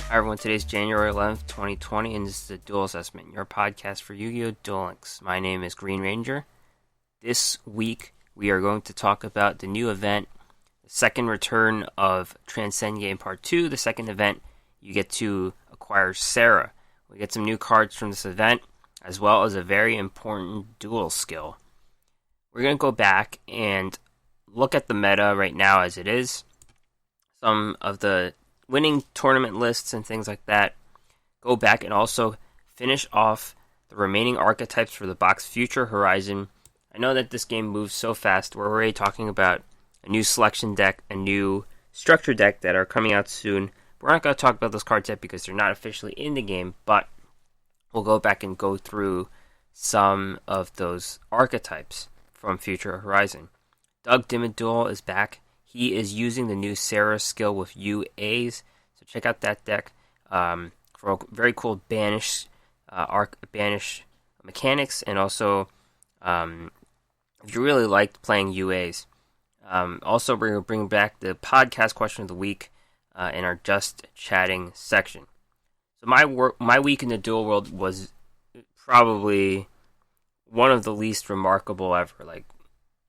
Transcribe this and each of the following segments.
Hi everyone, today's January 11th, 2020, and this is the Duel Assessment, your podcast for Yu-Gi-Oh! Duel Links. My name is Green Ranger. This week, we are going to talk about the new event, the second return of Transcend Game Part 2. The second event, you get to acquire Sarah. We get some new cards from this event, as well as a very important duel skill. We're going to go back and look at the meta right now as it is. Some of the winning tournament lists and things like that. Go back and also finish off the remaining archetypes for the box Future Horizon. I know that this game moves so fast. We're already talking about a new selection deck, a new structure deck that are coming out soon. We're not going to talk about those cards yet because they're not officially in the game, but we'll go back and go through some of those archetypes from Future Horizon. Doug Dimmaduel is back. He is using the new Sarah skill with UAs, so check out that deck for a very cool banish banish mechanics, and also if you really liked playing UAs. Also, we're going to bring back the podcast question of the week in our Just Chatting section. So my week in the Duel World was probably one of the least remarkable ever. Like,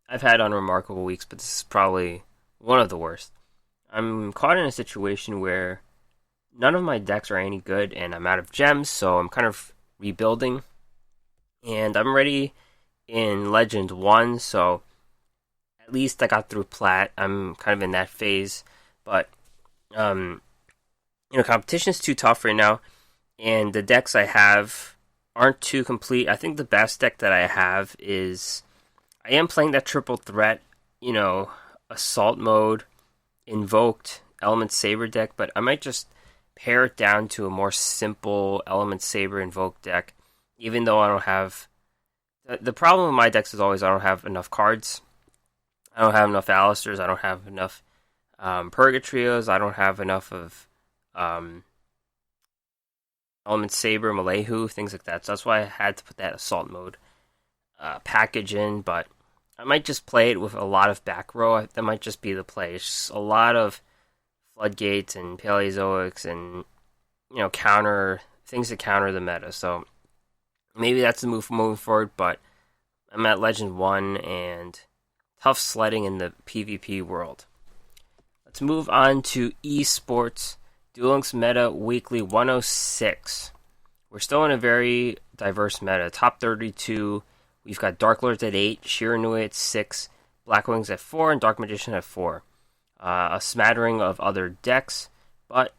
I've had unremarkable weeks, but this is probably one of the worst. I'm caught in a situation where none of my decks are any good, and I'm out of gems, so I'm kind of rebuilding. And I'm ready in Legend 1, so at least I got through Plat. I'm kind of in that phase, but competition's too tough right now, and the decks I have aren't too complete. I think the best deck that I have is, I am playing that triple threat, Assault Mode, Invoked, Element Saber deck, but I might just pare it down to a more simple Element Saber Invoked deck, even though I don't have... The problem with my decks is always I don't have enough cards. I don't have enough Alistairs, I don't have enough Purgatrios, I don't have enough of Element Saber, Malehu, things like that. So that's why I had to put that Assault Mode package in, but I might just play it with a lot of back row. That might just be the play. It's just a lot of Floodgates and Paleozoics and, counter things to counter the meta. So maybe that's the move moving forward, but I'm at Legend 1 and tough sledding in the PvP world. Let's move on to Esports. Duel Links Meta Weekly 106. We're still in a very diverse meta. Top 32. We've got Dark Lords at 8, Shiranui at 6, Blackwings at 4, and Dark Magician at 4. A smattering of other decks, but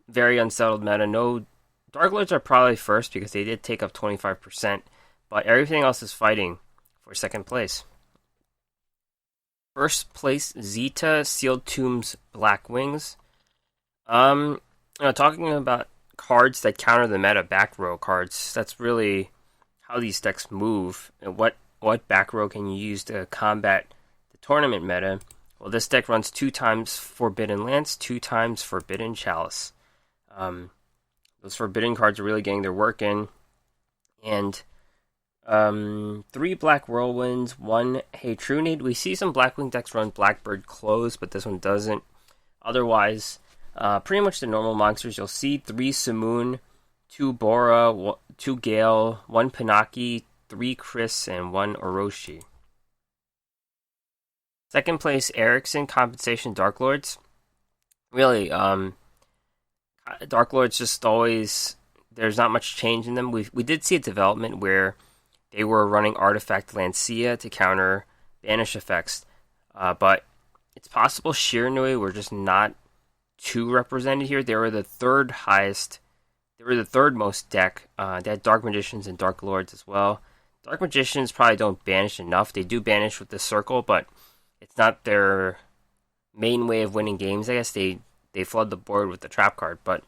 very unsettled meta. No, Dark Lords are probably first because they did take up 25%, but everything else is fighting for second place. First place, Zeta, Sealed Tombs, Blackwings. Talking about cards that counter the meta, back row cards, that's really how these decks move, and what back row can you use to combat the tournament meta. Well, this deck runs 2 times Forbidden Lance, 2 times Forbidden Chalice. Those Forbidden cards are really getting their work in. And 3 Black Whirlwinds, 1 Hey Trunade. We see some Blackwing decks run Blackbird Close, but this one doesn't. Otherwise, pretty much the normal monsters. You'll see 3 Simoon, 2 Bora, 2 Gale, 1 Pinaki, 3 Chris, and 1 Orochi. Second place, Erickson, Compensation, Dark Lords. Really, Dark Lords just always... There's not much change in them. We did see a development where they were running Artifact Lancia to counter banish effects. But it's possible Shiranui were just not too represented here. They were the third highest... They were the third most deck. They had Dark Magicians and Dark Lords as well. Dark Magicians probably don't banish enough. They do banish with the circle, but it's not their main way of winning games. I guess they flood the board with the trap card, but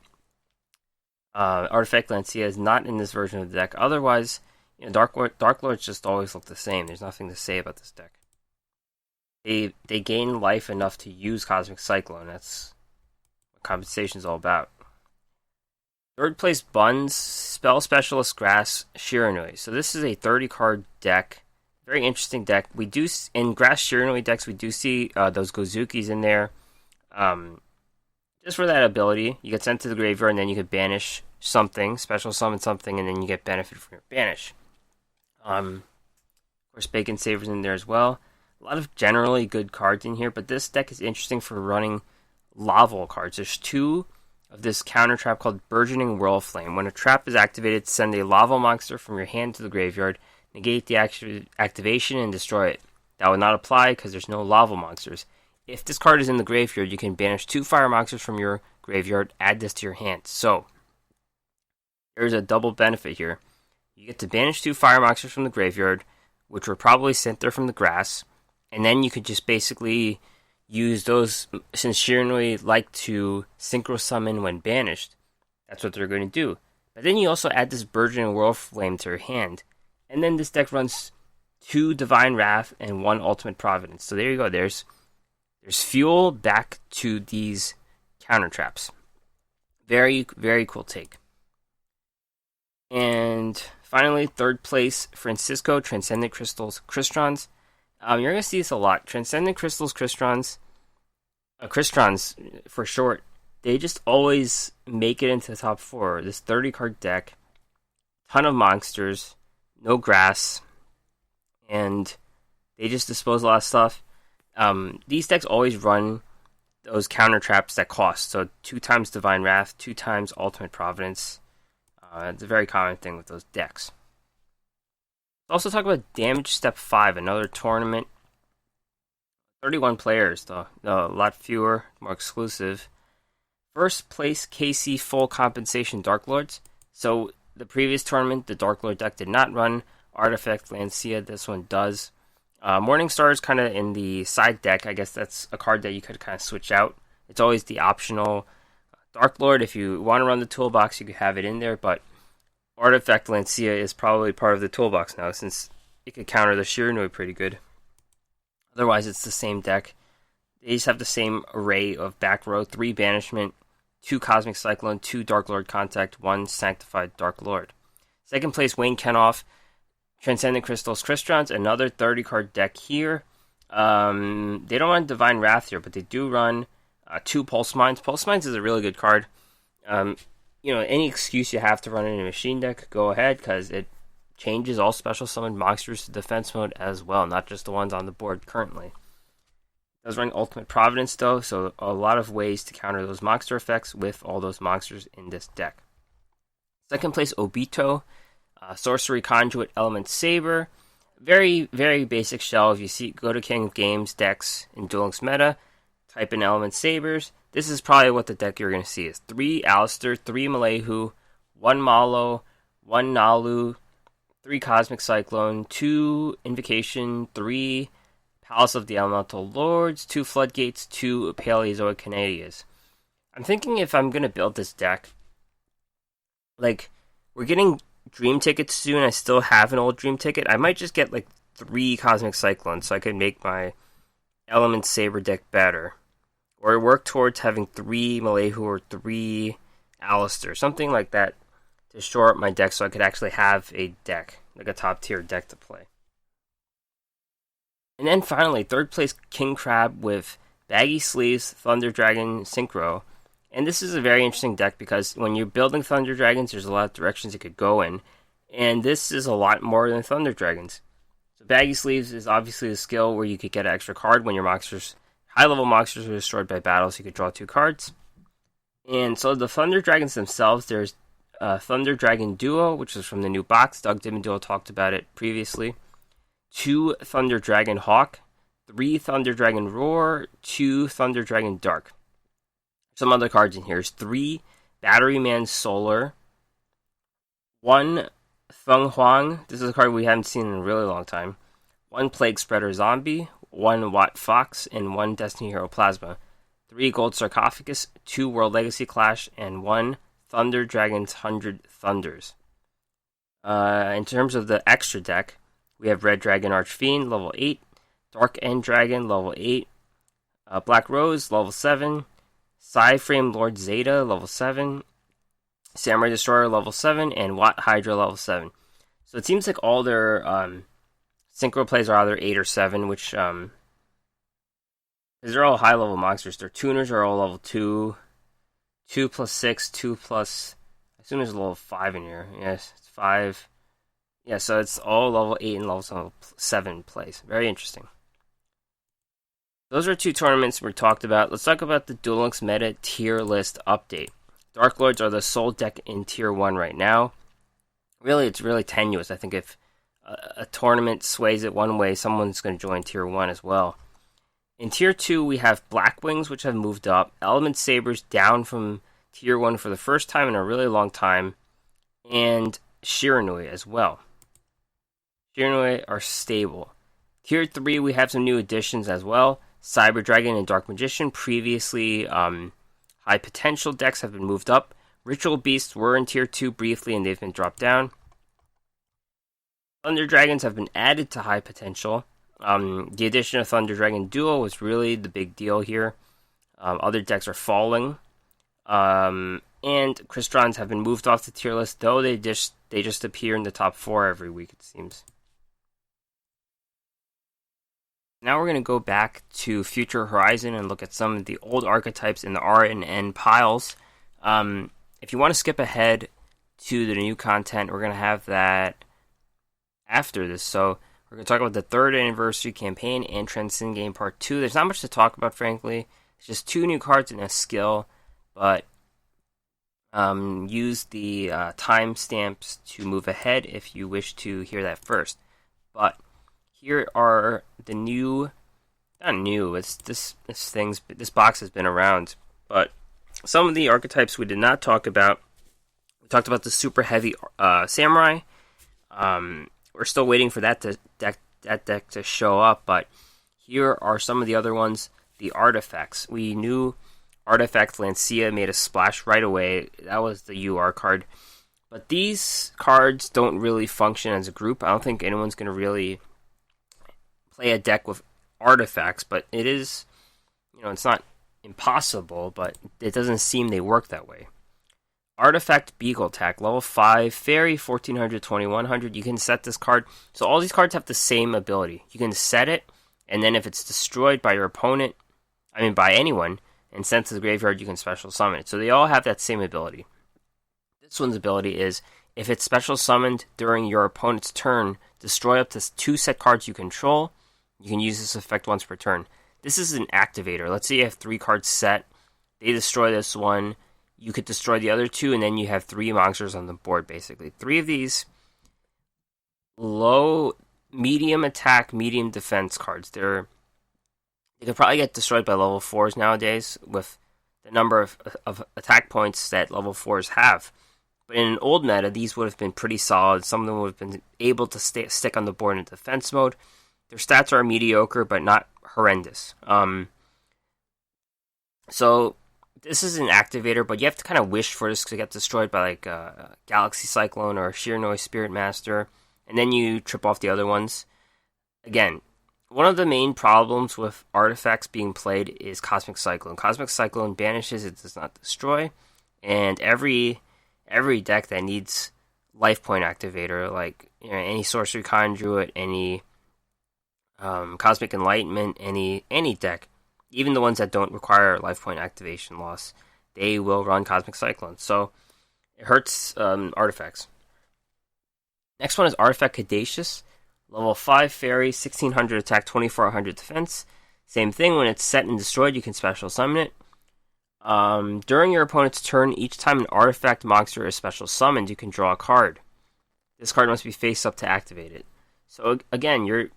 Artifact Lancia is not in this version of the deck. Otherwise, Dark Lords just always look the same. There's nothing to say about this deck. They gain life enough to use Cosmic Cyclone. That's what Compensation is all about. Third place, Buns, Spell Specialist, Grass, Shiranui. So this is a 30-card deck. Very interesting deck. We do, in Grass Shiranui decks, we do see those Gozukis in there. just for that ability. You get sent to the graveyard, and then you could banish something, special summon something, and then you get benefit from your banish. Of course, Bacon Saver's in there as well. A lot of generally good cards in here, but this deck is interesting for running Lava cards. There's 2 of this counter trap called Burgeoning Whirlflame. When a trap is activated, send a lava monster from your hand to the graveyard, negate the activation, and destroy it. That would not apply because there's no lava monsters. If this card is in the graveyard, you can banish 2 fire monsters from your graveyard, add this to your hand. So, there's a double benefit here. You get to banish 2 fire monsters from the graveyard, which were probably sent there from the grass, and then you could just basically use those, since Shiranui like to synchro summon when banished. That's what they're going to do. But then you also add this Burgeoning Whirlflame to your hand. And then this deck runs 2 Divine Wrath and 1 Ultimate Providence. So there you go. There's fuel back to these counter traps. Very, very cool take. And finally, 3rd place, Francisco, Transcendent Crystals, Crystons. You're going to see this a lot. Transcendent Crystals, Crystons for short, they just always make it into the top 4. This 30-card deck, ton of monsters, no grass, and they just dispose a lot of stuff. These decks always run those counter traps that cost. So 2 times Divine Wrath, 2 times Ultimate Providence. It's a very common thing with those decks. Let's also talk about Damage Step 5, another tournament. 31 players, though. A lot fewer, more exclusive. First place, KC Full Compensation Dark Lords. So, the previous tournament, the Dark Lord deck did not run Artifact Lancia. This one does. Morningstar is kind of in the side deck. I guess that's a card that you could kind of switch out. It's always the optional Dark Lord. If you want to run the toolbox, you could have it in there, but Artifact Lancia is probably part of the toolbox now, since it could counter the Shiranui pretty good. Otherwise, it's the same deck. They just have the same array of back row: 3 Banishment, 2 Cosmic Cyclone, 2 Dark Lord Contact, 1 Sanctified Dark Lord. Second place, Wayne Kenoff, Transcendent Crystals, Crystons, another 30-card deck here. They don't run Divine Wrath here, but they do run 2 Pulse Mines. Pulse Mines is a really good card. Any excuse you have to run it in a machine deck, go ahead, because it changes all special summoned monsters to defense mode as well, not just the ones on the board currently. It does run Ultimate Providence, though, so a lot of ways to counter those monster effects with all those monsters in this deck. Second place, Obito, Sorcery Conduit, Element Saber. Very, very basic shell. If you go to King of Games decks in Duel Links meta, type in Element Sabers. This is probably what the deck you're going to see is 3 Alistair, 3 Malehu, 1 Malo, 1 Nalu, 3 Cosmic Cyclone, 2 Invocation, 3 Palace of the Elemental Lords, 2 Floodgates, 2 Paleozoic Canadias. I'm thinking if I'm going to build this deck, we're getting Dream Tickets soon. I still have an old Dream Ticket. I might just get 3 Cosmic Cyclones so I could make my Element Saber deck better. Or work towards having 3 Malehu or 3 Alistair, something like that, to shore up my deck so I could actually have a deck, a top tier deck to play. And then finally, 3rd place, King Crab with Baggy Sleeves, Thunder Dragon, Synchro. And this is a very interesting deck because when you're building Thunder Dragons, there's a lot of directions it could go in. And this is a lot more than Thunder Dragons. So Baggy Sleeves is obviously a skill where you could get an extra card when your high-level monsters are destroyed by battle, so you could draw 2 cards. And so the Thunder Dragons themselves, there's Thunder Dragon Duo, which is from the new box. Doug Dimmaduel talked about it previously. 2 Thunder Dragon Hawk, 3 Thunder Dragon Roar, 2 Thunder Dragon Dark. Some other cards in here is 3 Batteryman Solar, 1 Feng Huang. This is a card we haven't seen in a really long time. 1 Plague Spreader Zombie, 1 Watt Fox, and 1 Destiny Hero Plasma. 3 Gold Sarcophagus, 2 World Legacy Clash, and 1 Thunder Dragon's 100 Thunders. In terms of the extra deck, we have Red Dragon Archfiend, level 8, Dark End Dragon, level 8, Black Rose, level 7, Psyframe Lord Zeta, level 7, Samurai Destroyer, level 7, and Watt Hydra, level 7. So it seems like all their synchro plays are either 8 or 7, which, because they're all high-level monsters. Their tuners are all level 2. 2 plus 6, 2 plus... I assume there's a level 5 in here. Yes, it's 5. Yeah, so it's all level 8 and level 7 plays. Very interesting. Those are 2 tournaments we talked about. Let's talk about the Duel Links meta tier list update. Dark Lords are the sole deck in tier 1 right now. Really, it's really tenuous. I think if a tournament sways it one way, someone's going to join tier 1 as well. In tier 2, we have Blackwings, which have moved up. Element Sabers down from tier 1 for the first time in a really long time. And Shiranui as well. Shiranui are stable. Tier 3, we have some new additions as well. Cyber Dragon and Dark Magician, previously high potential decks, have been moved up. Ritual Beasts were in tier 2 briefly and they've been dropped down. Thunder Dragons have been added to high potential. The addition of Thunder Dragon Duo was really the big deal here. Other decks are falling. And Crystons have been moved off the tier list, though they just appear in the top 4 every week, it seems. Now we're going to go back to Future Horizon and look at some of the old archetypes in the R and N piles. If you want to skip ahead to the new content, we're going to have that after this. So we're going to talk about the 3rd anniversary campaign and Transcend game part 2. There's not much to talk about, frankly. It's just 2 new cards and a skill, but use the timestamps to move ahead if you wish to hear that first. But here are the new, not new, this box has been around, but some of the archetypes we did not talk about. We talked about the super heavy samurai. We're still waiting for that deck to show up, but here are some of the other ones. The artifacts. We knew Artifact Lancia made a splash right away. That was the UR card. But these cards don't really function as a group. I don't think anyone's going to really play a deck with artifacts, but it is, it's not impossible, but it doesn't seem they work that way. Artifact Beagle Attack, level 5, Fairy, 1400, 2100. You can set this card. So all these cards have the same ability. You can set it, and then if it's destroyed by your opponent, by anyone, and sent to the graveyard, you can special summon it. So they all have that same ability. This one's ability is, if it's special summoned during your opponent's turn, destroy up to 2 set cards you control. You can use this effect once per turn. This is an activator. Let's say you have 3 cards set. They destroy this one. You could destroy the other 2, and then you have 3 monsters on the board, basically. 3 of these low, medium attack, medium defense cards. They could probably get destroyed by level 4s nowadays with the number of attack points that level 4s have. But in an old meta, these would have been pretty solid. Some of them would have been able to stick on the board in defense mode. Their stats are mediocre, but not horrendous. So this is an activator, but you have to kind of wish for this to get destroyed by like Galaxy Cyclone or Shiranui Spirit Master, and then you trip off the other ones. Again, one of the main problems with artifacts being played is Cosmic Cyclone. Cosmic Cyclone banishes, it does not destroy, and every deck that needs life point activator, like any Sorcery Conduit, any Cosmic Enlightenment, any deck, even the ones that don't require life point activation loss, they will run Cosmic Cyclone. So it hurts artifacts. Next one is Artifact Caduceus. Level 5 Fairy, 1600 attack, 2400 defense. Same thing, when it's set and destroyed, you can special summon it. During your opponent's turn, each time an artifact monster is special summoned, you can draw a card. This card must be face up to activate it. So again, you're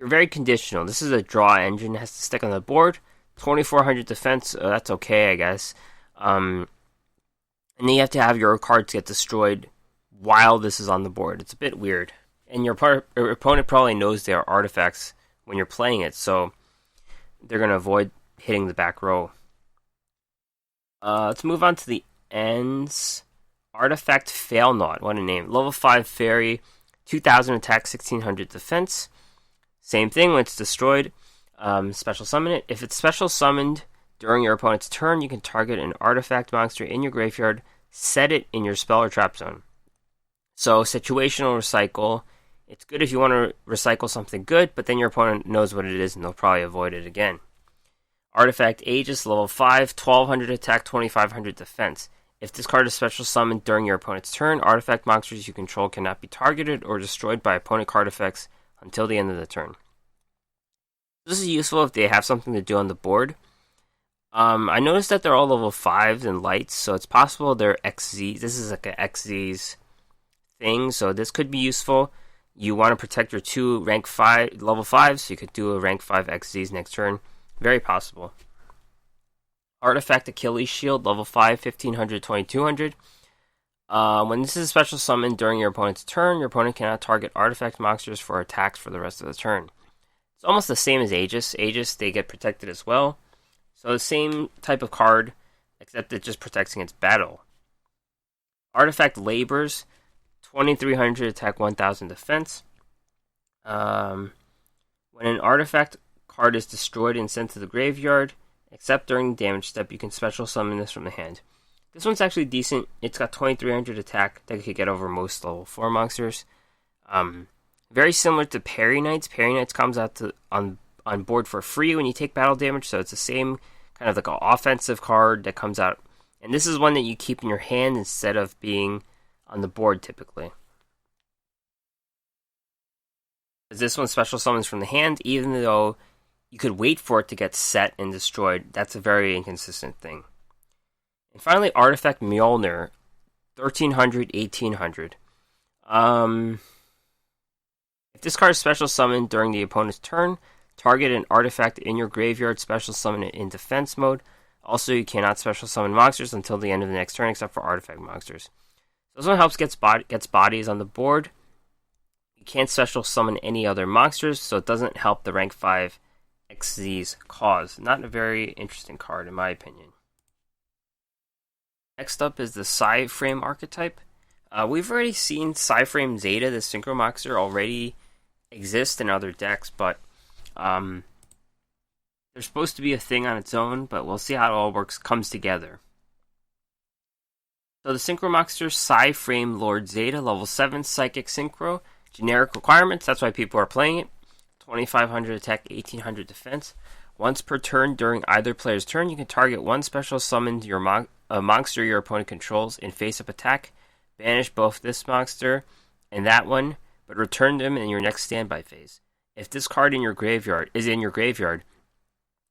very conditional. This is a draw engine. It has to stick on the board. 2400 defense, that's okay, I guess. And then you have to have your cards get destroyed while this is on the board. It's a bit weird. And your opponent probably knows they are artifacts when you're playing it, so they're going to avoid hitting the back row. Let's move on to the ends. Artifact Failnaught, what a name. Level 5 Fairy, 2000 attack, 1600 defense. Same thing, when it's destroyed, special summon it. If it's special summoned during your opponent's turn, you can target an artifact monster in your graveyard, set it in your spell or trap zone. So, situational recycle. It's good if you want to recycle something good, but then your opponent knows what it is and they'll probably avoid it again. Artifact Aegis, level 5, 1200 attack, 2500 defense. If this card is special summoned during your opponent's turn, artifact monsters you control cannot be targeted or destroyed by opponent card effects until the end of the turn. This is useful if they have something to do on the board. I noticed that they're all level 5s and lights, so it's possible they're XZ. This is like an XZ's thing, so this could be useful. You want to protect your 2 rank 5 level 5s, so you could do a rank 5 XZs next turn. Very possible. Artifact Achilles Shield, level 5, 1500, 2200. When this is a special summon during your opponent's turn, your opponent cannot target artifact monsters for attacks for the rest of the turn. It's almost the same as Aegis. Aegis, they get protected as well. So the same type of card, except it just protects against battle. Artifact Labors, 2300 attack, 1000 defense. When an artifact card is destroyed and sent to the graveyard, except during the damage step, you can special summon this from the hand. This one's actually decent. It's got 2300 attack that could get over most level 4 monsters. Very similar to Parry Knights. Parry Knights comes out on board for free when you take battle damage, so it's the same kind of like an offensive card that comes out. And this is one that you keep in your hand instead of being on the board typically. As this one special summons from the hand, even though you could wait for it to get set and destroyed. That's a very inconsistent thing. And finally, Artifact Mjolnir, 1300, 1800. If this card is special summoned during the opponent's turn, target an artifact in your graveyard, special summon it in defense mode. Also, you cannot special summon monsters until the end of the next turn, except for artifact monsters. So this one helps gets bodies on the board. You can't special summon any other monsters, so it doesn't help the rank 5 XZ's cause. Not a very interesting card, in my opinion. Next up is the Psy-Frame archetype. We've already seen Psy-Frame Zeta, the Synchro Monster, already exist in other decks, but there's supposed to be a thing on its own, but we'll see how it all comes together. So the Synchro Monster, Psy-Frame Lord Zeta, level 7, Psychic Synchro. Generic requirements, that's why people are playing it. 2500 attack, 1800 defense. Once per turn during either player's turn, you can target one special summon a monster your opponent controls in face-up attack. Banish both this monster and that one, but return them in your next standby phase. If this card is in your graveyard,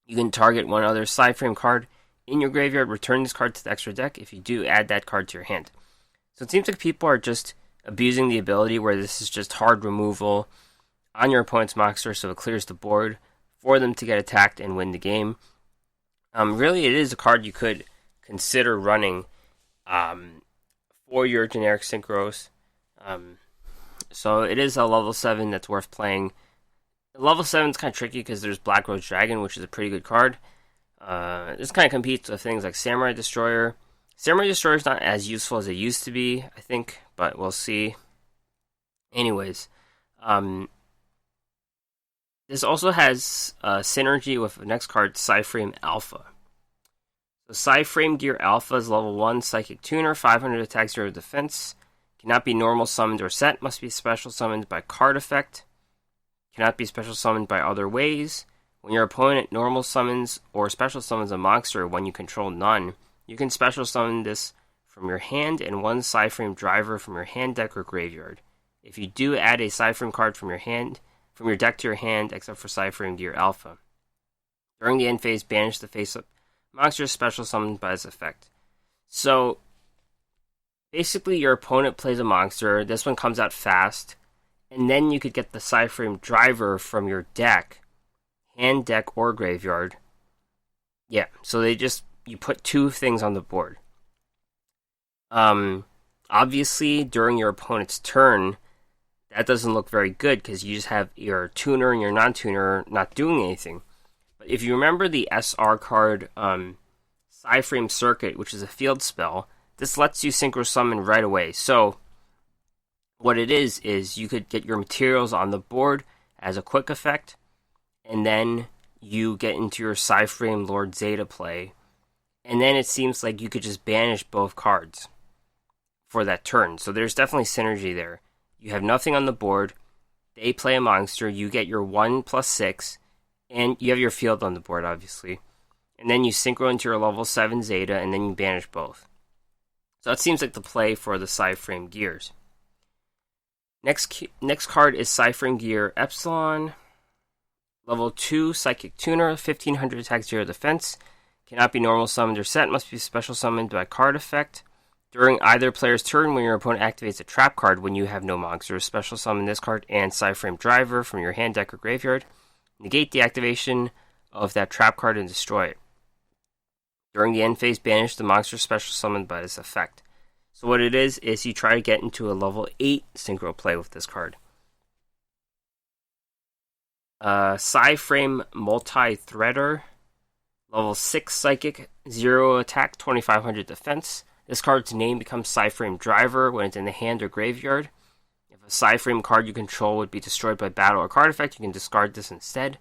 you can target one other Psy-Frame card in your graveyard, return this card to the extra deck. If you do, add that card to your hand. So it seems like people are just abusing the ability where this is just hard removal on your opponent's monster, so it clears the board for them to get attacked and win the game. Really, it is a card you could consider running for your generic synchros. So it is a level 7 that's worth playing. Level 7 is kind of tricky because there's Black Rose Dragon, which is a pretty good card. This kind of competes with things like Samurai Destroyer. Samurai Destroyer is not as useful as it used to be, I think, but we'll see. Anyways, this also has synergy with the next card, Psy-Frame Alpha. So Psy-Frame Gear Alpha is level 1 Psychic Tuner, 500 attack, 0 defense. Cannot be normal summoned or set, must be special summoned by card effect. Cannot be special summoned by other ways. When your opponent normal summons or special summons a monster when you control none, you can special summon this from your hand and one Psy-Frame driver from your hand, deck, or graveyard. If you do, add a Psy-Frame card from your deck to your hand, except for Psy-Frame Gear Alpha. During the end phase, banish the face-up monster special summoned by this effect. So, basically your opponent plays a monster, this one comes out fast, and then you could get the Psy-Frame driver from your deck, hand, deck, or graveyard. Yeah, so you put 2 things on the board. Obviously, during your opponent's turn, that doesn't look very good because you just have your tuner and your non-tuner not doing anything. But if you remember the SR card, Psy-Frame Circuit, which is a field spell, this lets you synchro summon right away. So, what it is you could get your materials on the board as a quick effect, and then you get into your Psy-Frame Lord Zeta play, and then it seems like you could just banish both cards for that turn. So there's definitely synergy there. You have nothing on the board, they play a monster, you get your 1+6, and you have your field on the board, obviously. and then you synchro into your level 7 Zeta, and then you banish both. So that seems like the play for the Psyframe Gears. Next card is Psyframe Gear Epsilon. Level 2 Psychic Tuner, 1500 attack, 0 defense. Cannot be normal summoned or set, must be special summoned by card effect. During either player's turn, when your opponent activates a trap card when you have no monsters, special summon this card and Psyframe Driver from your hand, deck, or graveyard. Negate the activation of that trap card and destroy it. During the end phase, banish the monster special summoned by this effect. So what it is you try to get into a level 8 synchro play with this card. Psyframe Multi-Threader. Level 6 Psychic, 0 attack, 2500 defense. This card's name becomes Psyframe Driver when it's in the hand or graveyard. If a Psyframe card you control would be destroyed by battle or card effect, you can discard this instead.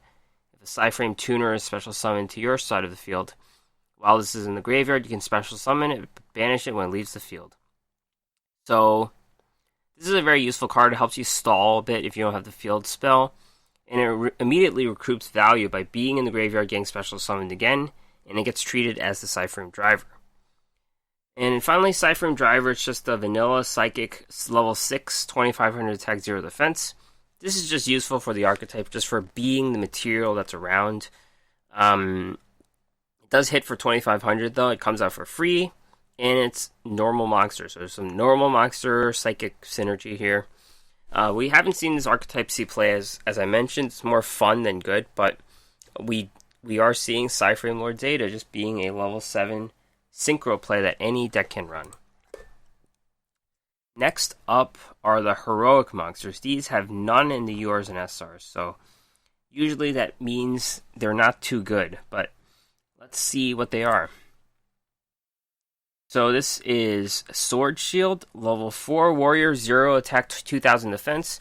If a Psyframe Tuner is special summoned to your side of the field, while this is in the graveyard, you can special summon it, banish it when it leaves the field. So, this is a very useful card. It helps you stall a bit if you don't have the field spell. And it immediately recruits value by being in the graveyard, getting special summoned again, and it gets treated as the Psyframe Driver. And finally, Psyframe Driver, it's just a vanilla Psychic, level 6, 2500 attack, 0 defense. This is just useful for the archetype, just for being the material that's around. It does hit for 2500 though, it comes out for free, and it's normal monster, so there's some normal monster Psychic synergy here. We haven't seen this archetype see play as I mentioned. It's more fun than good, but we are seeing Psyframe Lord Zeta just being a level 7 synchro play that any deck can run. Next up are the heroic monsters. These have none in the URs and SRs, so usually that means they're not too good, but let's see what they are. So this is Sword Shield, level 4 warrior, 0 attack, 2000 defense.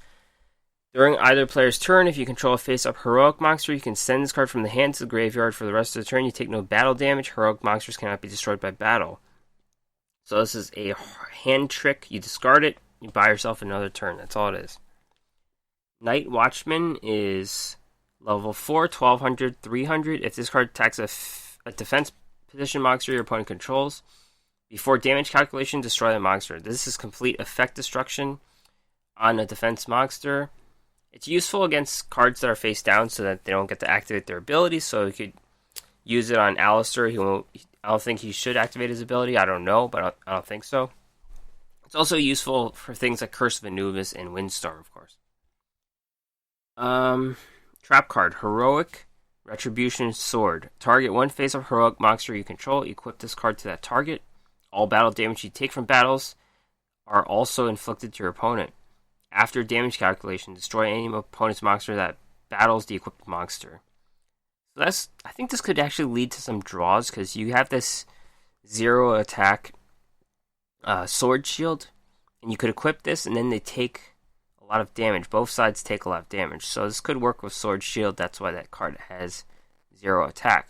During either player's turn, if you control a face-up heroic monster, you can send this card from the hand to the graveyard for the rest of the turn. You take no battle damage. Heroic monsters cannot be destroyed by battle. So this is a hand trick. You discard it, you buy yourself another turn. That's all it is. Night Watchman is level 4, 1200, 300. If this card attacks a defense position monster your opponent controls, before damage calculation, destroy the monster. This is complete effect destruction on a defense monster. It's useful against cards that are face down so that they don't get to activate their abilities. So you could use it on Alistair. I don't think he should activate his ability. I don't know, but I don't think so. It's also useful for things like Curse of Anubis and Windstorm, of course. Trap card, Heroic Retribution Sword. Target one face-up heroic monster you control. Equip this card to that target. All battle damage you take from battles are also inflicted to your opponent. After damage calculation, destroy any opponent's monster that battles the equipped monster. So I think this could actually lead to some draws, because you have this 0 attack sword shield, and you could equip this, and then they take a lot of damage. Both sides take a lot of damage. So this could work with sword shield. That's why that card has 0 attack.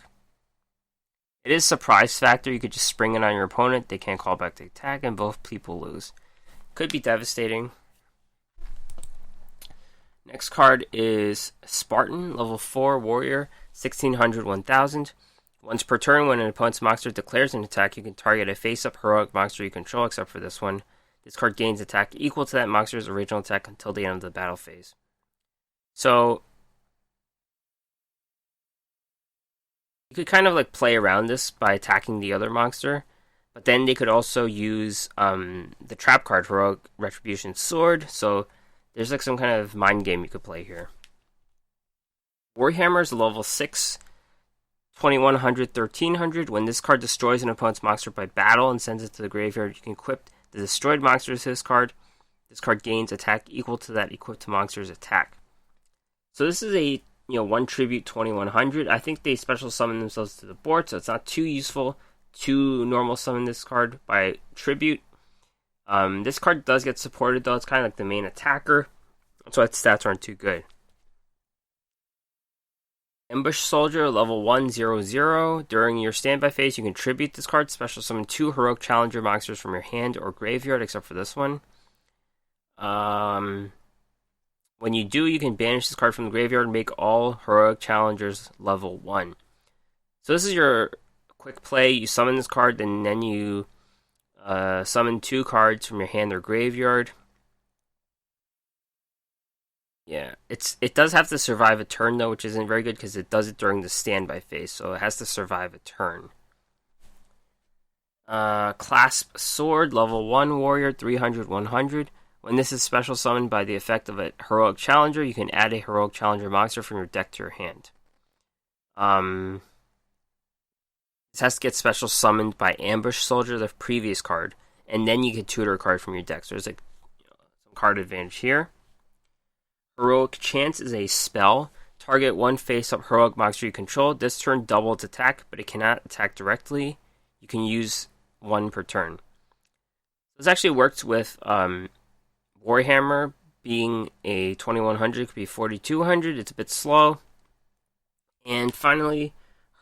It is surprise factor. You could just spring it on your opponent. They can't call back the attack, and both people lose. Could be devastating. Next card is Spartan, level 4 warrior, 1600, 1000. Once per turn, when an opponent's monster declares an attack, you can target a face-up heroic monster you control, except for this one. This card gains attack equal to that monster's original attack until the end of the battle phase. So you could kind of like play around this by attacking the other monster, but then they could also use the trap card, Heroic Retribution Sword. So there's like some kind of mind game you could play here. Warhammer is level 6, 2100, 1300. When this card destroys an opponent's monster by battle and sends it to the graveyard, you can equip the destroyed monster to this card. This card gains attack equal to that equipped monster's attack. So this is a 1 tribute 2100. I think they special summon themselves to the board, so it's not too useful to normal summon this card by tribute. This card does get supported though. It's kind of like the main attacker, so its stats aren't too good. Ambush Soldier, level 100. During your standby phase, you can tribute this card. Special summon 2 Heroic Challenger monsters from your hand or graveyard, except for this one. When you do, you can banish this card from the graveyard and make all Heroic Challengers level 1. So this is your quick play. You summon this card, and then you summon 2 cards from your hand or graveyard. Yeah, it does have to survive a turn though, which isn't very good because it does it during the standby phase, so it has to survive a turn. Clasp Sword, level 1 warrior, 300, 100. When this is special summoned by the effect of a heroic challenger, you can add a heroic challenger monster from your deck to your hand. This has to get special summoned by Ambush Soldier, the previous card, and then you get tutor a card from your deck. So there's some card advantage here. Heroic Chance is a spell. Target 1 face-up heroic monster you control. This turn double its attack, but it cannot attack directly. You can use 1 per turn. This actually works with Warhammer being a 2100, could be 4200. It's a bit slow. And finally,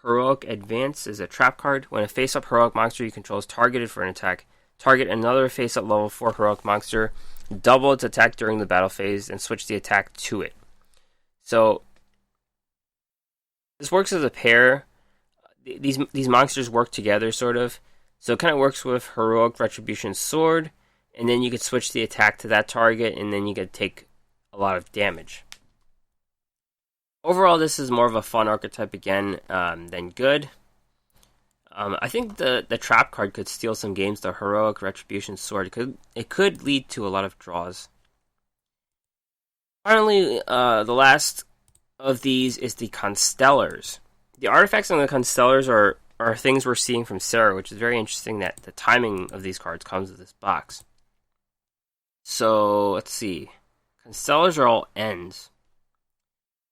Heroic Advance is a trap card. When a face-up heroic monster you control is targeted for an attack, target another face-up level 4 heroic monster, double its attack during the battle phase, and switch the attack to it. So this works as a pair. These monsters work together, sort of. So it kind of works with Heroic Retribution Sword, and then you could switch the attack to that target, and then you could take a lot of damage. Overall, this is more of a fun archetype again than good. I think the trap card could steal some games. The Heroic Retribution Sword it could lead to a lot of draws. Finally, the last of these is the Constellars. The artifacts on the Constellars are things we're seeing from Sarah, which is very interesting that the timing of these cards comes with this box. So, let's see. Constellars are all ends.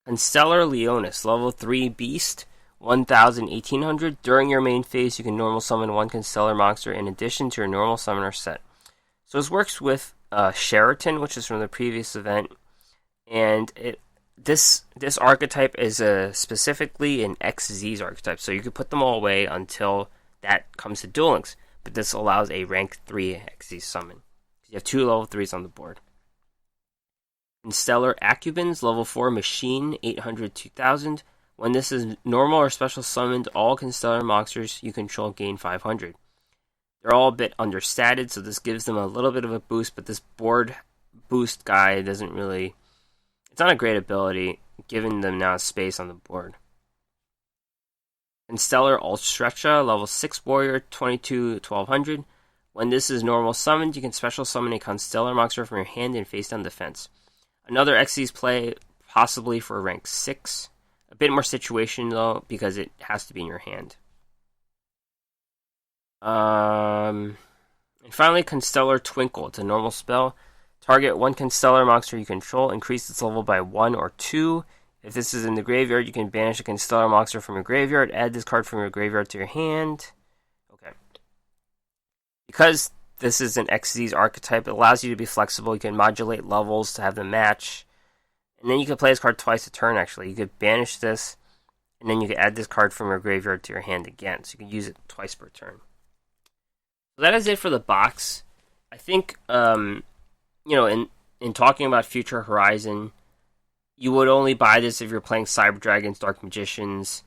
Constellar Leonis, level 3 beast, 1000, 1800. During your main phase, you can normal summon 1 Constellar monster in addition to your normal summoner set. So this works with Sheraton, which is from the previous event, and this archetype is specifically an XZ's archetype, so you can put them all away until that comes to Duel Links, but this allows a rank 3 XZ summon. You have 2 level 3s on the board. Constellar Accubans, level 4 machine, 800, 2000. When this is normal or special summoned, all Constellar monsters you control gain 500. They're all a bit understated, so this gives them a little bit of a boost, but this board boost guy doesn't really... It's not a great ability, giving them now space on the board. Constellar Ulstrecha, level 6 warrior, 22, 1200. When this is normal summoned, you can special summon a Constellar monster from your hand and face down defense. Another XC's play, possibly for rank 6. A bit more situation though, because it has to be in your hand. And finally, Constellar Twinkle. It's a normal spell. Target 1 Constellar monster you control. Increase its level by 1 or 2. If this is in the graveyard, you can banish a Constellar monster from your graveyard. Add this card from your graveyard to your hand. Okay. Because this is an XZ's archetype, it allows you to be flexible. You can modulate levels to have them match. And then you can play this card twice a turn, actually. You could banish this, and then you can add this card from your graveyard to your hand again. So you can use it twice per turn. So that is it for the box. I think, in talking about Future Horizon, you would only buy this if you're playing Cyber Dragons, Dark Magicians,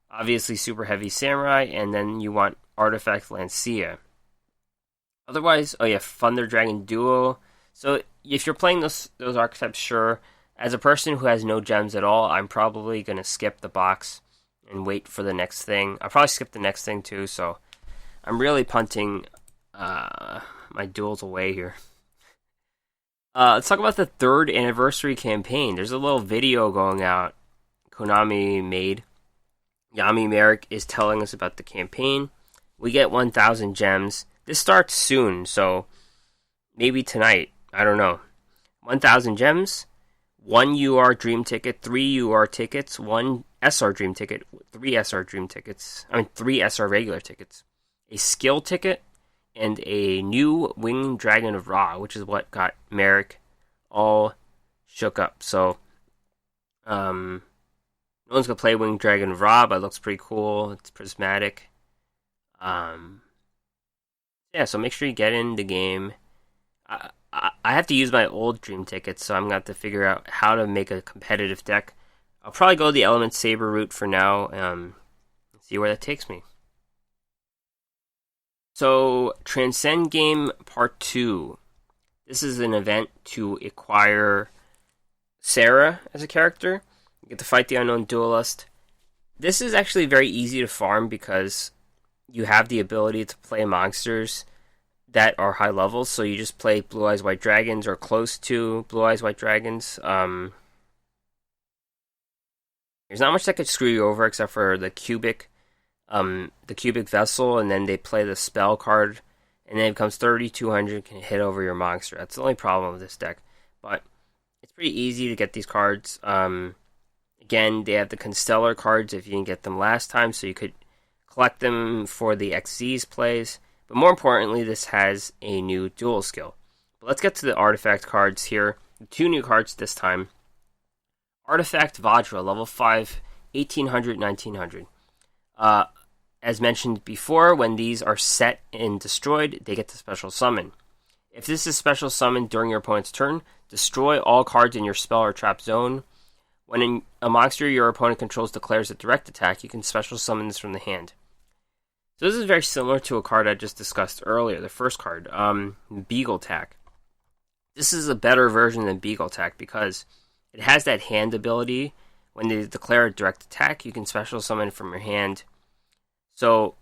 obviously Super Heavy Samurai, and then you want Artifact Lancia. Otherwise, Thunder Dragon Duo. So if you're playing those archetypes, sure. As a person who has no gems at all, I'm probably going to skip the box and wait for the next thing. I'll probably skip the next thing too, so I'm really punting my duels away here. Let's talk about the 3rd anniversary campaign. There's a little video going out Konami made. Yami Merrick is telling us about the campaign. We get 1,000 gems. This starts soon, so maybe tonight. I don't know. 1,000 gems, 1 UR Dream Ticket, 3 UR tickets, 1 SR Dream Ticket, 3 SR Dream Tickets. 3 SR regular tickets. A skill ticket, and a new Winged Dragon of Ra, which is what got Merrick all shook up. So, no one's going to play Winged Dragon of Ra, but it looks pretty cool. It's prismatic. So make sure you get in the game. I have to use my old Dream Tickets, so I'm going to have to figure out how to make a competitive deck. I'll probably go the Element Saber route for now. See see where that takes me. So, Transcend Game Part 2. This is an event to acquire Sarah as a character. You get to fight the unknown duelist. This is actually very easy to farm because you have the ability to play monsters that are high levels. So you just play Blue Eyes White Dragons or close to Blue Eyes White Dragons. There's not much that could screw you over except for the cubic vessel, and then they play the spell card, and then it becomes 3,200, can hit over your monster. That's the only problem with this deck, but it's pretty easy to get these cards. Again, they have the Constellar cards if you didn't get them last time, so you could collect them for the XZ's plays, but more importantly, this has a new Duel Skill. But let's get to the artifact cards here. 2 new cards this time. Artifact Vajra, level 5, 1800, 1900. As mentioned before, when these are set and destroyed, they get the special summon. If this is special summoned during your opponent's turn, destroy all cards in your spell or trap zone. When a monster your opponent controls declares a direct attack, you can special summon this from the hand. So this is very similar to a card I just discussed earlier, the first card, Beagle Tack. This is a better version than Beagle Tack because it has that hand ability. When they declare a direct attack, you can special summon it from your hand. So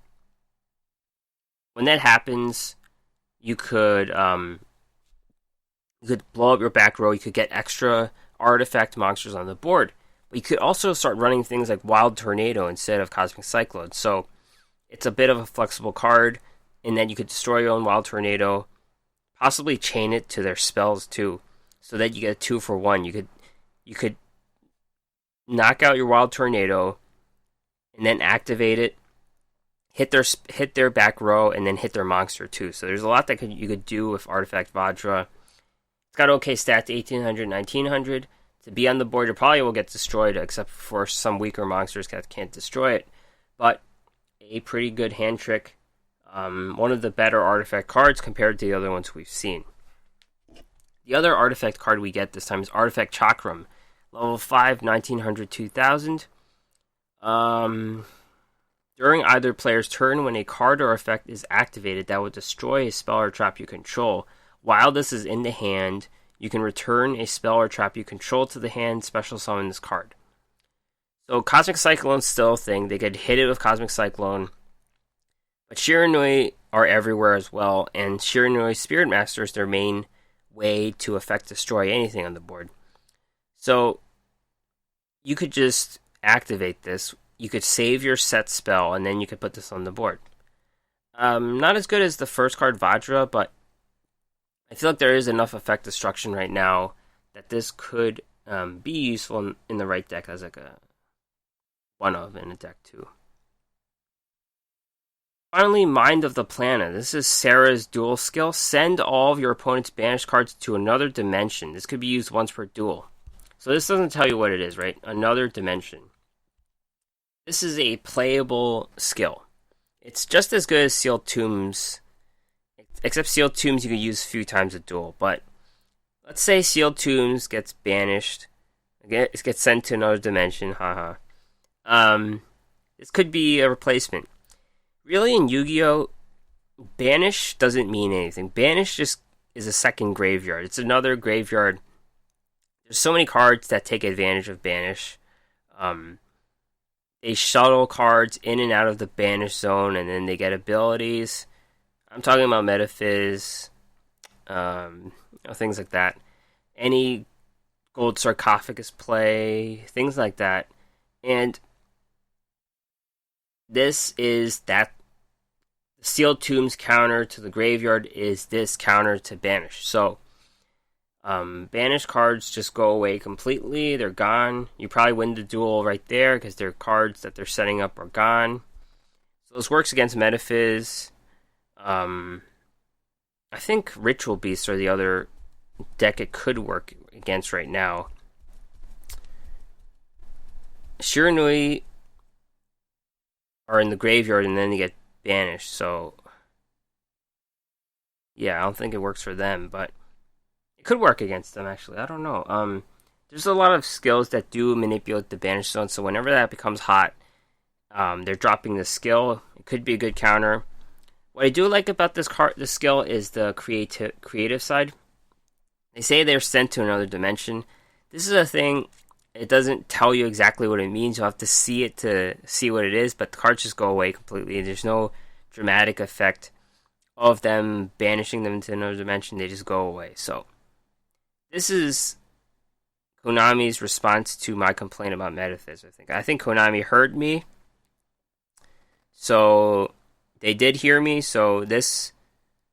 when that happens, you could blow up your back row. You could get extra artifact monsters on the board. But you could also start running things like Wild Tornado instead of Cosmic Cyclone. So it's a bit of a flexible card, and then you could destroy your own Wild Tornado, possibly chain it to their spells too, so that you get a 2-for-1. You could knock out your Wild Tornado, and then activate it, hit their back row, and then hit their monster too. So there's a lot that you could do with Artifact Vajra. It's got okay stats, 1800, 1900. To be on the board, it probably will get destroyed, except for some weaker monsters that can't destroy it. But a pretty good hand trick. One of the better artifact cards compared to the other ones we've seen. The other artifact card we get this time is Artifact Chakram. Level 5, 1900, 2000. During either player's turn, when a card or effect is activated that will destroy a spell or trap you control, while this is in the hand, you can return a spell or trap you control to the hand, special summon this card. So Cosmic Cyclone's still a thing. They could hit it with Cosmic Cyclone. But Shiranui are everywhere as well, and Shiranui Spirit Master is their main way to affect destroy anything on the board. So you could just activate this. You could save your set spell, and then you could put this on the board. Not as good as the first card, Vajra, but I feel like there is enough effect destruction right now that this could be useful in the right deck as like a one-of in a deck too. Finally, Mind of Plana. This is Sarah's duel skill. Send all of your opponent's banished cards to another dimension. This could be used once per duel. So this doesn't tell you what it is, right? Another dimension. This is a playable skill. It's just as good as Sealed Tombs, except Sealed Tombs you can use a few times a duel. But let's say Sealed Tombs gets banished. It gets sent to another dimension. Haha. This could be a replacement. Really, in Yu-Gi-Oh, banish doesn't mean anything. Banish just is a second graveyard. It's another graveyard. There's so many cards that take advantage of banish. They shuttle cards in and out of the banish zone, and then they get abilities. I'm talking about Metaphysics, things like that. Any gold sarcophagus play, things like that. And this is that. The Sealed Tombs counter to the graveyard is this counter to banish. So, banish cards just go away completely. They're gone. You probably win the duel right there because their cards that they're setting up are gone. So this works against Metaphysics. I think Ritual Beasts are the other deck it could work against right now. Shiranui are in the graveyard and then they get banished, so yeah, I don't think it works for them, but it could work against them actually. I don't know. There's a lot of skills that do manipulate the banish zone, so whenever that becomes hot, They're dropping the skill. It could be a good counter. What I do like about this skill is the creative side. They say they're sent to another dimension. This is a thing. It doesn't tell you exactly what it means. You'll have to see it to see what it is, but the cards just go away completely. There's no dramatic effect of them banishing them into another dimension. They just go away. So, this is Konami's response to my complaint about Metaphys, I think. I think Konami heard me. So, they did hear me. So,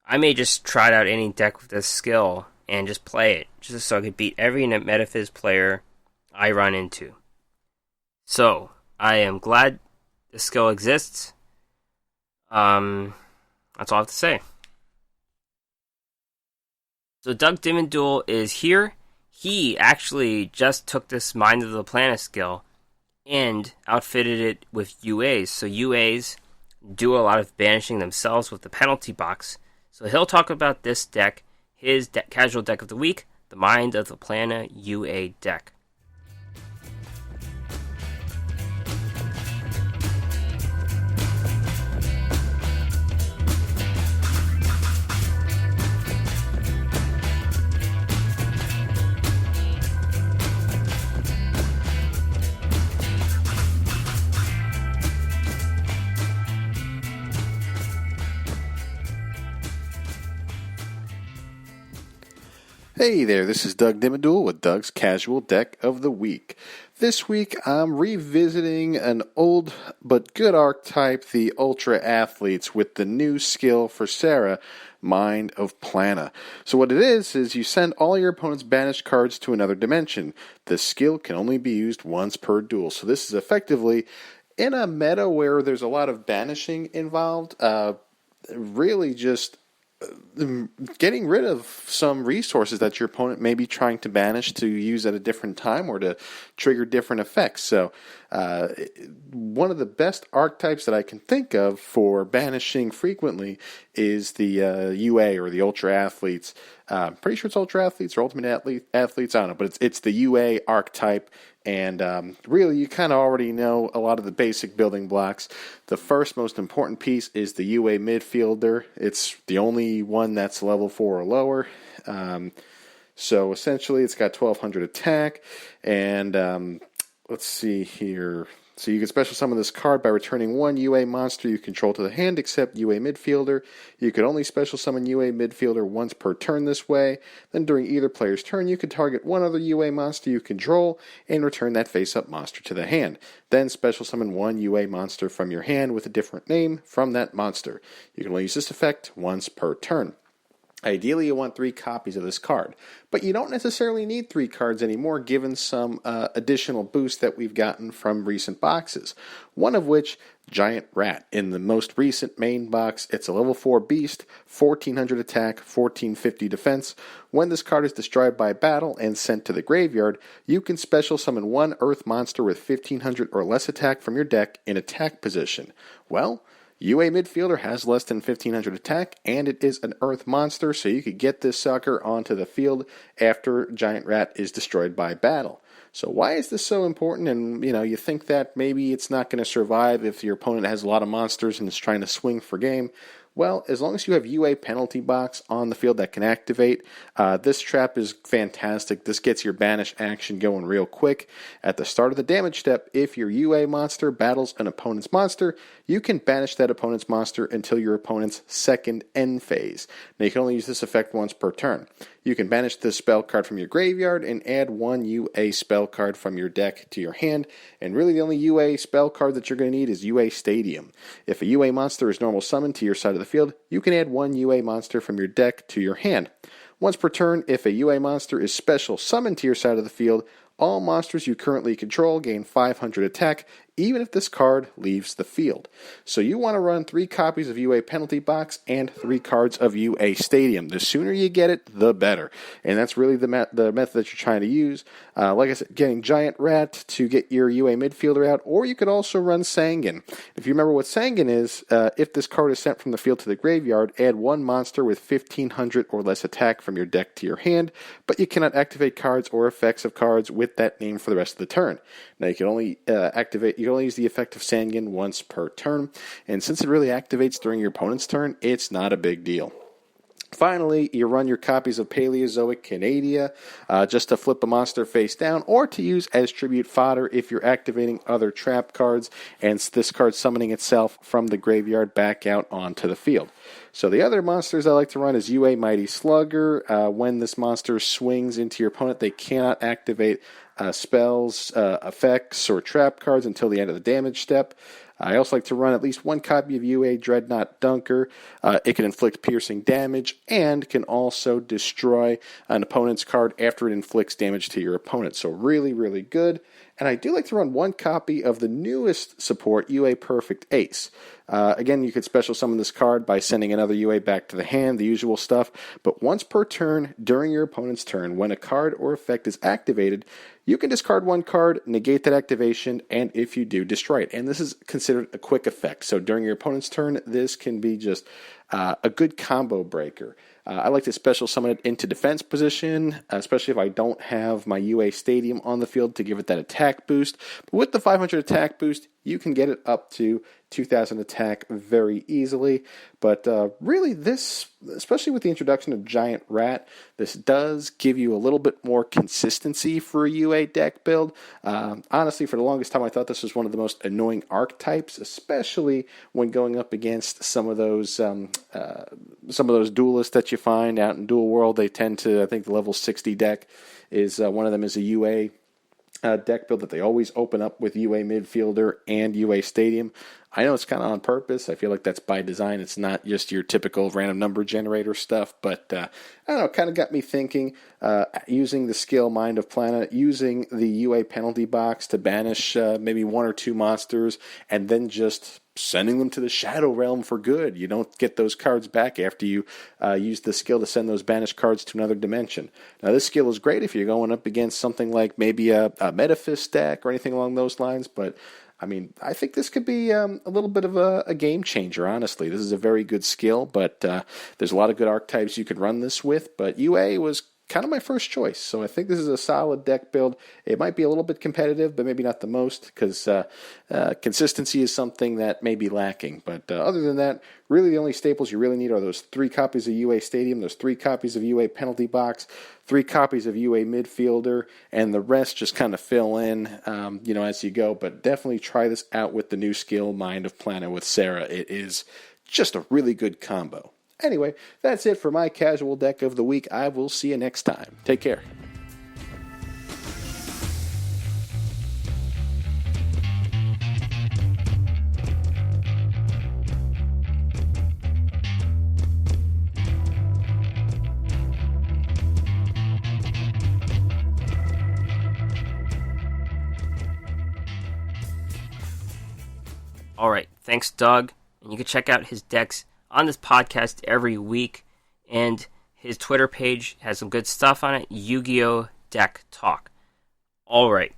I may just try out any deck with this skill and just play it, just so I could beat every Metaphys player I run into. So, I am glad the skill exists. That's all I have to say. So Doug Dimmaduel is here. He actually just took this Mind of the Plana skill and outfitted it with UAs. So UAs do a lot of banishing themselves with the penalty box. So he'll talk about this deck, his casual deck of the week, the Mind of the Plana U.A. deck. Hey there, this is Doug Dimmaduel with Doug's Casual Deck of the Week. This week I'm revisiting an old but good archetype, the Ultra Athletes, with the new skill for Sarah, Mind of Plana. So what it is you send all your opponent's banished cards to another dimension. The skill can only be used once per duel. So this is effectively, in a meta where there's a lot of banishing involved, really just getting rid of some resources that your opponent may be trying to banish to use at a different time or to trigger different effects. So one of the best archetypes that I can think of for banishing frequently is the UA or the Ultra Athletes. Pretty sure it's Ultra Athletes or Ultimate Athletes, I don't know, but it's the UA archetype. And really, you kind of already know a lot of the basic building blocks. The first most important piece is the UA midfielder. It's the only one that's level 4 or lower. So essentially, it's got 1200 attack. And let's see here. So you can special summon this card by returning one UA monster you control to the hand except UA midfielder. You can only special summon UA midfielder once per turn this way. Then during either player's turn, you can target one other UA monster you control and return that face-up monster to the hand. Then special summon one UA monster from your hand with a different name from that monster. You can only use this effect once per turn. Ideally, you want 3 copies of this card, but you don't necessarily need 3 cards anymore given some additional boosts that we've gotten from recent boxes. One of which, Giant Rat. In the most recent main box, it's a level 4 beast, 1400 attack, 1450 defense. When this card is destroyed by battle and sent to the graveyard, you can special summon one earth monster with 1500 or less attack from your deck in attack position. Well, UA midfielder has less than 1500 attack, and it is an earth monster, so you could get this sucker onto the field after Giant Rat is destroyed by battle. So why is this so important? And, you think that maybe it's not going to survive if your opponent has a lot of monsters and is trying to swing for game. Well, as long as you have UA penalty box on the field that can activate, this trap is fantastic. This gets your banish action going real quick. At the start of the damage step, if your UA monster battles an opponent's monster, you can banish that opponent's monster until your opponent's second end phase. Now, you can only use this effect once per turn. You can banish this spell card from your graveyard and add one UA spell card from your deck to your hand. And really, the only UA spell card that you're going to need is UA Stadium. If a UA monster is normal summoned to your side of the field, you can add one UA monster from your deck to your hand. Once per turn, if a UA monster is special summoned to your side of the field, all monsters you currently control gain 500 attack, even if this card leaves the field. So you want to run 3 copies of UA Penalty Box and 3 cards of UA Stadium. The sooner you get it, the better. And that's really the method that you're trying to use. Like I said, getting Giant Rat to get your UA midfielder out, or you could also run Sangan. If you remember what Sangan is, if this card is sent from the field to the graveyard, add one monster with 1500 or less attack from your deck to your hand, but you cannot activate cards or effects of cards with that name for the rest of the turn. Now you can only you only use the effect of Sangan once per turn, and since it really activates during your opponent's turn, it's not a big deal. Finally, you run your copies of Paleozoic Canadia just to flip a monster face down or to use as tribute fodder if you're activating other trap cards and this card summoning itself from the graveyard back out onto the field. So the other monsters I like to run is U.A. Mighty Slugger. When this monster swings into your opponent, they cannot activate spells, effects, or trap cards until the end of the damage step. I also like to run at least one copy of U.A. Dreadnought Dunker. It can inflict piercing damage and can also destroy an opponent's card after it inflicts damage to your opponent. So really, really good. And I do like to run one copy of the newest support, U.A. Perfect Ace. Again, you could special summon this card by sending another U.A. back to the hand, the usual stuff. But once per turn, during your opponent's turn, when a card or effect is activated, you can discard one card, negate that activation, and if you do, destroy it. And this is considered a quick effect. So during your opponent's turn, this can be just a good combo breaker. I like to special summon it into defense position, especially if I don't have my UA Stadium on the field to give it that attack boost. But with the 500 attack boost, you can get it up to 2,000 attack very easily. But really this, especially with the introduction of Giant Rat, this does give you a little bit more consistency for a UA deck build. Honestly, for the longest time, I thought this was one of the most annoying archetypes, especially when going up against some of those duelists that you find out in Duel World. They tend to, I think the level 60 deck is one of them is a UA deck build that they always open up with UA midfielder and UA stadium. I know it's kind of on purpose. I feel like that's by design. It's not just your typical random number generator stuff, but I don't know, it kind of got me thinking, using the skill Mind of Plana, using the UA penalty box to banish maybe one or two monsters, and then just sending them to the Shadow Realm for good. You don't get those cards back after you use the skill to send those banished cards to another dimension. Now, this skill is great if you're going up against something like maybe a Metaphys deck or anything along those lines, but I mean, I think this could be a little bit of a game changer, honestly. This is a very good skill, but there's a lot of good archetypes you could run this with, but UA was kind of my first choice, so I think this is a solid deck build. It might be a little bit competitive, but maybe not the most, because consistency is something that may be lacking. But other than that, really the only staples you really need are those 3 copies of UA Stadium, those 3 copies of UA Penalty Box, 3 copies of UA Midfielder, and the rest just kind of fill in, as you go. But definitely try this out with the new skill, Mind of Plana with Sarah. It is just a really good combo. Anyway, that's it for my casual deck of the week. I will see you next time. Take care. All right, thanks, Doug. And you can check out his decks on this podcast every week, and his Twitter page has some good stuff on it, Yu-Gi-Oh! Deck Talk. All right,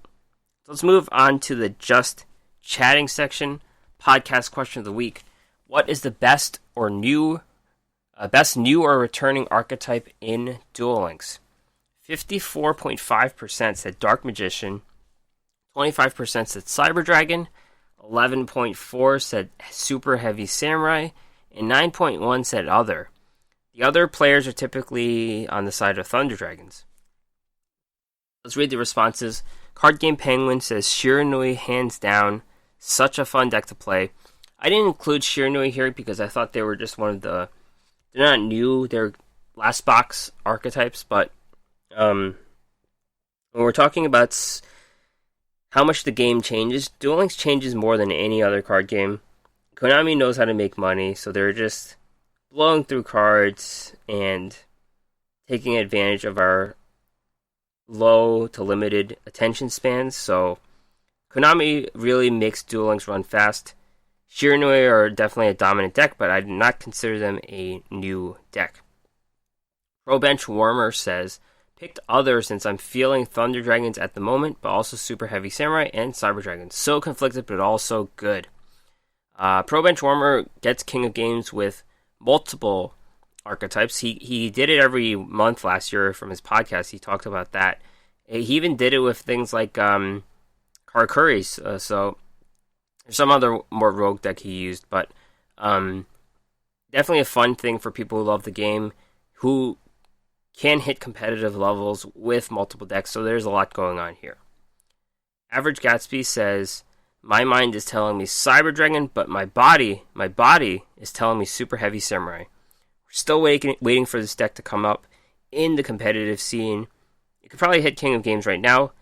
so let's move on to the Just Chatting section. Podcast question of the week: what is the best new or returning archetype in Duel Links? 54.5% said Dark Magician, 25% said Cyber Dragon, 11.4% said Super Heavy Samurai, and 9.1% said Other. The other players are typically on the side of Thunder Dragons. Let's read the responses. Card Game Penguin says Shiranui hands down, such a fun deck to play. I didn't include Shiranui here because I thought they were just one of the... They're not new, they're last box archetypes, but when we're talking about how much the game changes, Duel Links changes more than any other card game. Konami knows how to make money, so they're just blowing through cards and taking advantage of our low to limited attention spans. So Konami really makes Duel Links run fast. Shiranui are definitely a dominant deck, but I do not consider them a new deck. Pro Bench Warmer says, picked Other since I'm feeling Thunder Dragons at the moment, but also Super Heavy Samurai and Cyber Dragons. So conflicted, but also good. Pro Bench Warmer gets King of Games with multiple archetypes. He did it every month last year from his podcast. He talked about that. He even did it with things like Karkuris. So There's some other more rogue deck he used, but definitely a fun thing for people who love the game, who can hit competitive levels with multiple decks, so there's a lot going on here. Average Gatsby says, my mind is telling me Cyber Dragon, but my body is telling me Super Heavy Samurai. We're still waiting for this deck to come up in the competitive scene. It could probably hit King of Games right now.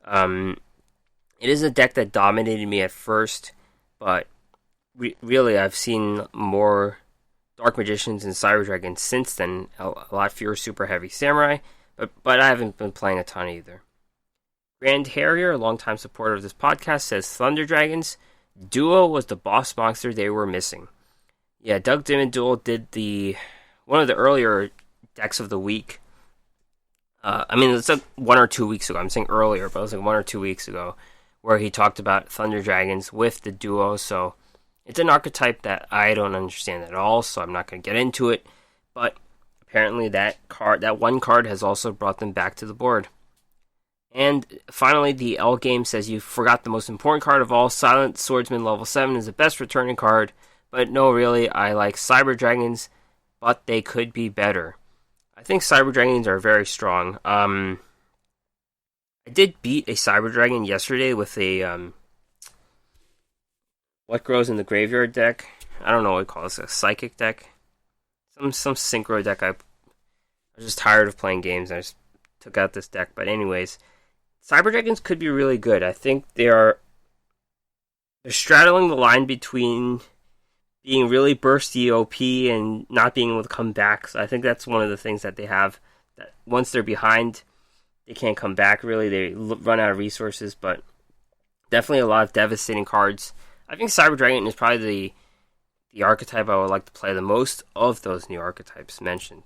It is a deck that dominated me at first, but really I've seen more Dark Magicians and Cyber Dragon since then. A lot fewer Super Heavy Samurai, but I haven't been playing a ton either. Grand Harrier, a longtime supporter of this podcast, says Thunder Dragons Duo was the boss monster they were missing. Yeah, Doug Dimmaduel did one of the earlier decks of the week. It's like 1 or 2 weeks ago. I'm saying earlier, but it was like 1 or 2 weeks ago, where he talked about Thunder Dragons with the Duo. So it's an archetype that I don't understand at all, so I'm not going to get into it. But apparently that one card has also brought them back to the board. And finally, the L Game says you forgot the most important card of all. Silent Swordsman level 7 is the best returning card. But no, really, I like Cyber Dragons, but they could be better. I think Cyber Dragons are very strong. I did beat a Cyber Dragon yesterday with a What Grows in the Graveyard deck. I don't know what you call this, a Psychic deck. Some Synchro deck. I was just tired of playing games. I just took out this deck. But anyways, Cyber Dragons could be really good. I think they're straddling the line between being really bursty OP and not being able to come back. So I think that's one of the things that they have. That once they're behind, they can't come back. Really, they run out of resources. But definitely a lot of devastating cards. I think Cyber Dragon is probably the archetype I would like to play the most of those new archetypes mentioned.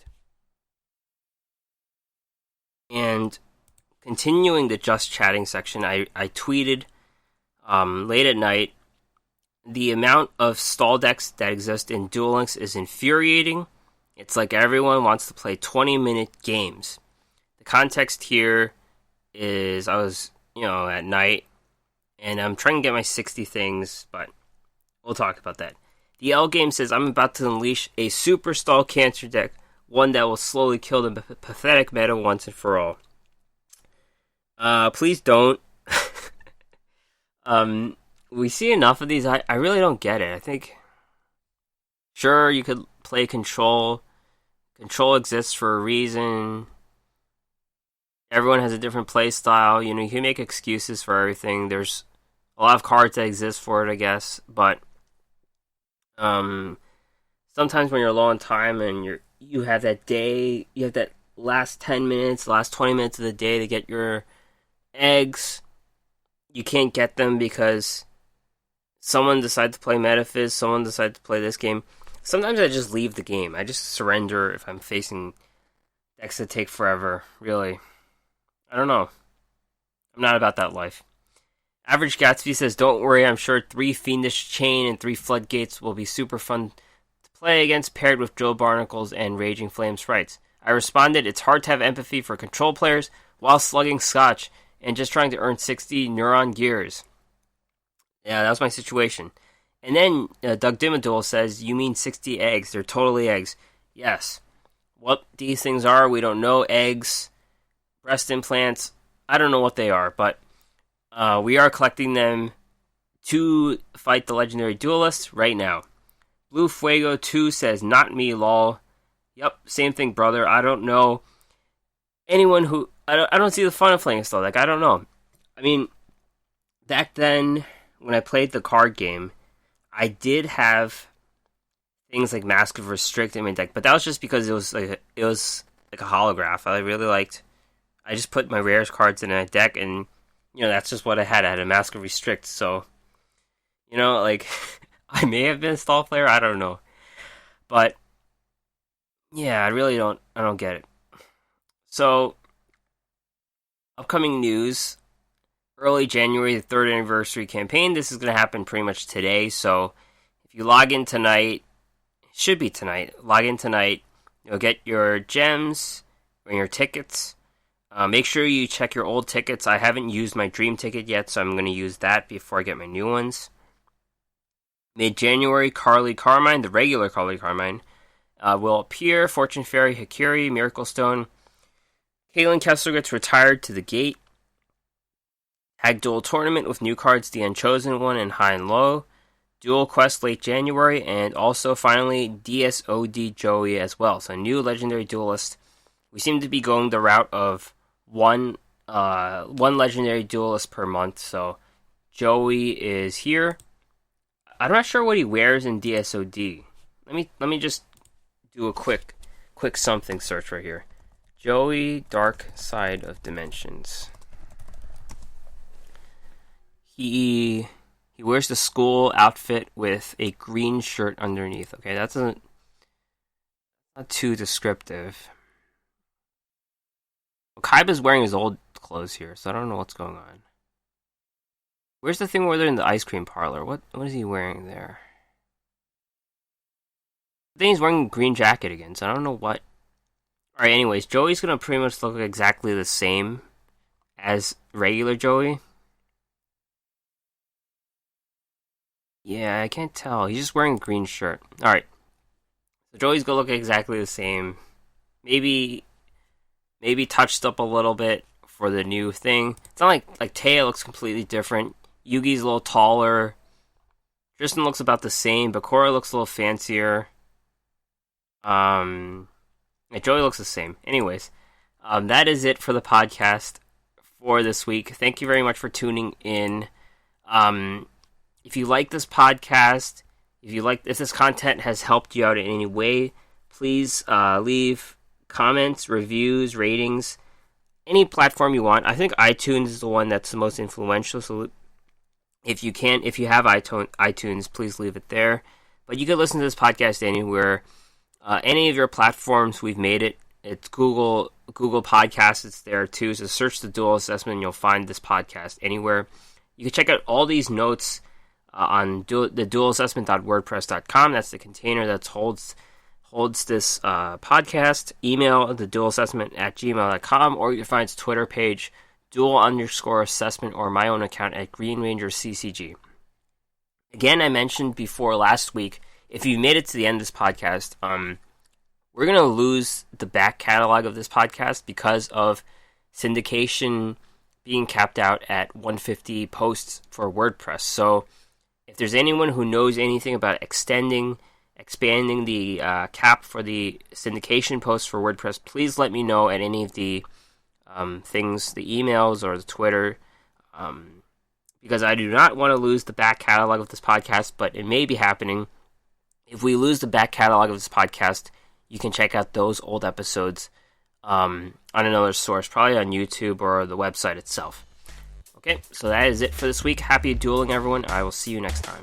And continuing the Just Chatting section, I tweeted late at night, the amount of stall decks that exist in Duel Links is infuriating. It's like everyone wants to play 20-minute games. The context here is I was, at night, and I'm trying to get my 60 things, but we'll talk about that. The L Game says, I'm about to unleash a super stall cancer deck, one that will slowly kill the pathetic meta once and for all. Please don't. We see enough of these. I really don't get it. I think, sure, you could play Control. Control exists for a reason. Everyone has a different play style. You can make excuses for everything. There's a lot of cards that exist for it, I guess. But sometimes when you're low on time and you have that day, you have that last 10 minutes, last 20 minutes of the day to get your eggs, you can't get them because someone decided to play Metaphys, someone decided to play this game. Sometimes I just leave the game. I just surrender if I'm facing decks that take forever, really. I don't know. I'm not about that life. Average Gatsby says, don't worry, I'm sure 3 Fiendish Chain and 3 Floodgates will be super fun to play against, paired with Joe Barnacles and Raging Flame sprites. I responded, it's hard to have empathy for Control players while slugging Scotch and just trying to earn 60 neuron gears. Yeah, that was my situation. And then Doug Dimmaduel says, you mean 60 eggs. They're totally eggs. Yes. What these things are, we don't know. Eggs, breast implants, I don't know what they are, but we are collecting them to fight the legendary duelist right now. Blue Fuego 2 says, not me, lol. Yep, same thing, brother. I don't know anyone who... I don't see the fun of playing a stall deck. I don't know. I mean, back then, when I played the card game, I did have things like Mask of Restrict in my deck, but that was just because it was like a holograph. I really liked... I just put my rarest cards in a deck, and, that's just what I had. I had a Mask of Restrict, so... I may have been a stall player, I don't know. But, yeah, I don't get it. So... Upcoming news, early January, the 3rd anniversary campaign. This is going to happen pretty much today, so if you log in tonight, it should be tonight, log in tonight, you'll get your gems and your tickets. Make sure you check your old tickets. I haven't used my dream ticket yet, so I'm going to use that before I get my new ones. Mid-January, Carly Carmine, the regular Carly Carmine, will appear. Fortune Fairy, Hikiri, Miracle Stone. Kaylin Kessler gets retired to the gate. Tag Duel Tournament with new cards, The Unchosen One and High and Low. Duel Quest late January, and also finally DSOD Joey as well. So new legendary duelist. We seem to be going the route of one legendary duelist per month. So Joey is here. I'm not sure what he wears in DSOD. Let me just do a quick something search right here. Joey, Dark Side of Dimensions. He wears the school outfit with a green shirt underneath. Okay, that's not too descriptive. Well, Kaiba's wearing his old clothes here, so I don't know what's going on. Where's the thing where they're in the ice cream parlor? What is he wearing there? I think he's wearing a green jacket again, so I don't know what. Alright, anyways, Joey's gonna pretty much look exactly the same as regular Joey. Yeah, I can't tell. He's just wearing a green shirt. Alright. So Joey's gonna look exactly the same. Maybe touched up a little bit for the new thing. It's not like Taya looks completely different. Yugi's a little taller. Tristan looks about the same. Bakura looks a little fancier. Joey looks the same. Anyways, that is it for the podcast for this week. Thank you very much for tuning in. If you like this podcast, if this content has helped you out in any way, please leave comments, reviews, ratings, any platform you want. I think iTunes is the one that's the most influential. So if you have iTunes, please leave it there. But you can listen to this podcast anywhere. Any of your platforms, we've made it. It's Google Podcasts. It's there too. So search the Duel Assessment, and you'll find this podcast anywhere. You can check out all these notes on the duelassessment.wordpress.com. That's the container that holds this podcast. Email the duelassessment@gmail.com, or you can find its Twitter page, duel_assessment, or my own account at GreenRangerCCG. Again, I mentioned before last week, if you made it to the end of this podcast, we're going to lose the back catalog of this podcast because of syndication being capped out at 150 posts for WordPress. So if there's anyone who knows anything about expanding the cap for the syndication posts for WordPress, please let me know at any of the things, the emails or the Twitter, because I do not want to lose the back catalog of this podcast, but it may be happening. If we lose the back catalog of this podcast, you can check out those old episodes on another source, probably on YouTube or the website itself. Okay, so that is it for this week. Happy dueling, everyone. I will see you next time.